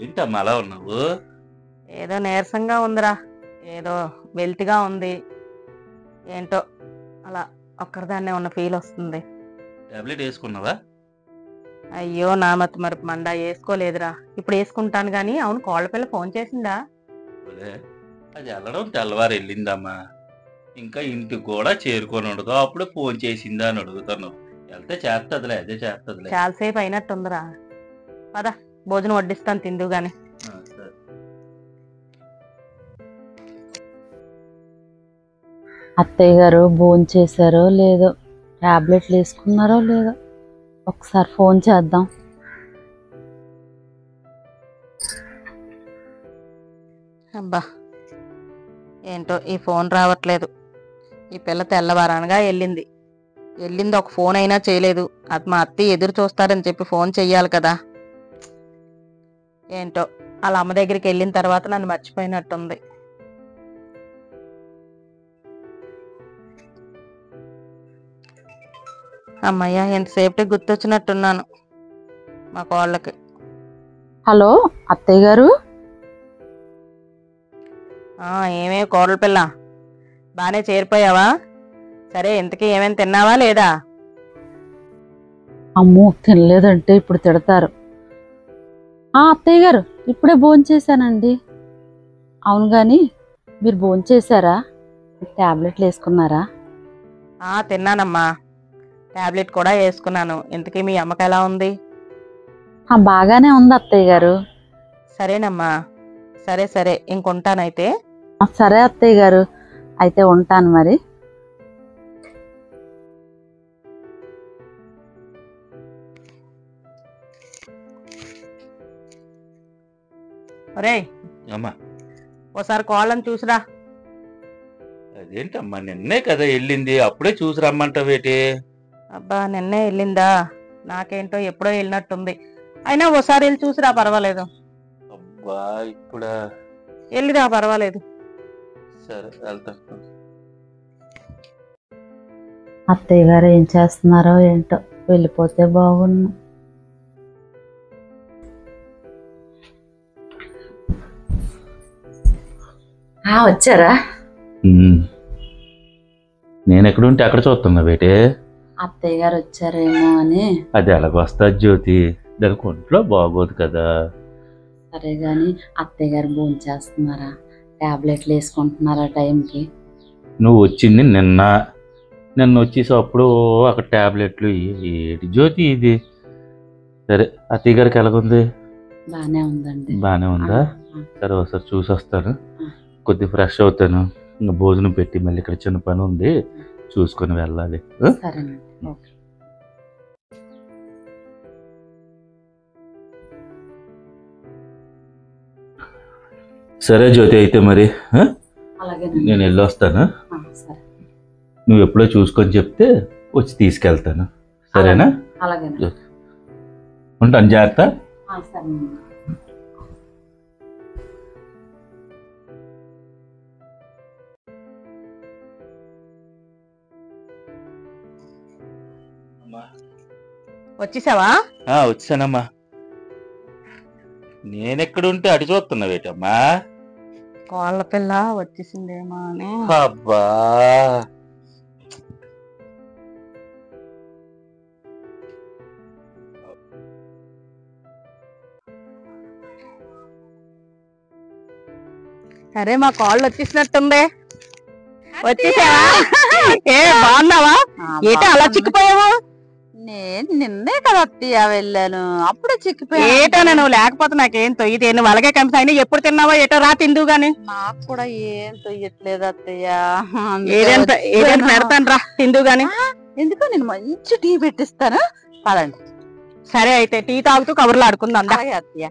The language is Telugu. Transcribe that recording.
ఏంటమ్మా అలా ఉన్నావు? ఏదో నీరసంగా ఉందిరా. ఏదో వెల్తిగా ఉంది. ఏంటో అలా ఒక్కరిదాన్నే ఉన్న ఫీల్ వస్తుంది. టాబ్లెట్ వేసుకున్నావా? అయ్యో నా మతి మరపు మండ వేసుకోలేదురా. ఇప్పుడు వేసుకుంటాను గాని. అవును, కోళ్ళ పిల్ల ఫోన్ చేసిందా? ఒలే, అది వెళ్ళడం తెల్లవారు వెళ్ళిందమ్మా. ఇంకా ఇంటికి కూడా చేరుకొని ఉండదు, అప్పుడే ఫోన్ చేసిందా అని అడుగుతాను. వెళ్తే చేస్తదిలే, అదే చేస్తదిలే. చాలాసేపు అయినట్టుందిరా. పద, భోజనం వడ్డిస్తాను, తిందు గాని. సరే. అత్తయ్య గారు భోంచేశారో లేదో, టాబ్లెట్లు వేసుకున్నారో లేదో, ఒకసారి ఫోన్ చేద్దాం. అబ్బా, ఏంటో ఈ ఫోన్ రావట్లేదు. ఈ పిల్ల తెల్లవారనగా వెళ్ళింది. ఒక ఫోన్ అయినా చేయలేదు. అది మా అత్తయ్య ఎదురు చూస్తారని చెప్పి ఫోన్ చెయ్యాలి కదా. ఏంటో వాళ్ళ అమ్మ దగ్గరికి వెళ్ళిన తర్వాత నన్ను మర్చిపోయినట్టుంది. అమ్మయ్య, ఎంతసేపటి గుర్తొచ్చినట్టున్నాను మా కోళ్ళకి. హలో అత్తయ్య గారు. ఏమే కోడల పిల్ల, బానే చేరిపోయావా? సరే, ఇంతకీ ఏమైనా తిన్నావా లేదా? అమ్మో, తినలేదంటే ఇప్పుడు తిడతారు. అత్తయ్య గారు, ఇప్పుడే భోంచేశానండి. అవును గాని మీరు భోంచేశారా? టాబ్లెట్లు వేసుకున్నారా? తిన్నానమ్మా, టాబ్లెట్ కూడా వేసుకున్నాను. ఇంతకీ మీ అమ్మకి ఎలా ఉంది? బాగానే ఉంది అత్తయ్య గారు. సరేనమ్మా, సరే సరే, ఇంకొంటానైతే. సరే అత్తయ్య గారు, అయితే ఉంటాను మరి. ఒరేయ్ అమ్మా, ఓసారి కోళ్ళని చూసిరా. అదేంటమ్మా, నిన్నే కదా వెళ్ళింది, అప్పుడే చూసి రమ్మంటావేటి? అబ్బా, నిన్నే వెళ్ళిందా? నాకేంటో ఎప్పుడో వెళ్ళినట్టుంది. అయినా ఓసారి వెళ్ళి చూసిరా, పర్వాలేదు. అబ్బా, ఇప్పుడా? వెళ్ళిరా, పర్వాలేదు. సరే, వెళ్తాను. అత్తయ్య గారు ఏం చేస్తున్నారో ఏంటో, వెళ్ళిపోతే బాగుండు. వచ్చారా? నేను ఎక్కడుంటే అక్కడ చూస్తున్నా బేటే. అత్తయ్య గారు వచ్చారేమో అని. అది ఎలాగొస్తా జ్యోతి, దానికి ఒంట్లో బాగోదు కదా. సరే గాని అత్తయ్య గారు భోంచేస్తున్నారా? టాబ్లెట్లు వేసుకుంటున్నారా టైంకి? నువ్వు వచ్చింది నిన్న వచ్చేసి అప్పుడు అక్కడ టాబ్లెట్లు ఏటి జ్యోతి ఇది. సరే, అత్తయ్య గారికి ఎలాగుంది? బానే ఉందండి. బాగానే ఉందా? సరే, ఒకసారి చూసి వస్తాను, కొద్దిగా ఫ్రెష్ అవుతాను. ఇంకా భోజనం పెట్టి మళ్ళీ ఇక్కడ చిన్న పని ఉంది, చూసుకొని వెళ్ళాలి. సరేనండి. ఓకే. సరే జ్యోతి, అయితే మరి అలాగే నేను వెళ్ళొస్తాను. సరే, నువ్వు ఎప్పుడో చూసుకొని చెప్తే వచ్చి తీసుకెళ్తాను. సరేనా? అలాగే. ఉంటాను, జాగ్రత్త. సరే. వచ్చేసావా? వచ్చానమ్మా. నేనెక్కడుంటే అటు చూస్తున్నావేటమ్మా? కోళ్ళ పిల్ల వచ్చేసిందేమో అని. అబ్బా, అరే, మా కోళ్ళు వచ్చేసినట్టుంది. వచ్చేసావా? బాగున్నావా? ఏటో అలా చిక్కిపోయావు? నేను నిన్నే కదా అత్తయ్య వెళ్ళాను, అప్పుడే చిక్కిపోయా. ఏటో నువ్వు లేకపోతే నాకేం తొయ్యితే. నువ్వు అలాగే కంపి అయినా ఎప్పుడు తిన్నావా? ఏటో రా, తిందు గాని. నాకు కూడా ఏం తొయ్యట్లేదు అత్తయ్య. ఏదైనా పెడతాను రా, తిందు గాని. ఎందుకో నేను మంచి టీ పెట్టిస్తాను, పదండి. సరే, అయితే టీ తాగుతూ కబుర్లు ఆడుకుందాం. అలాగే అత్తయ్య.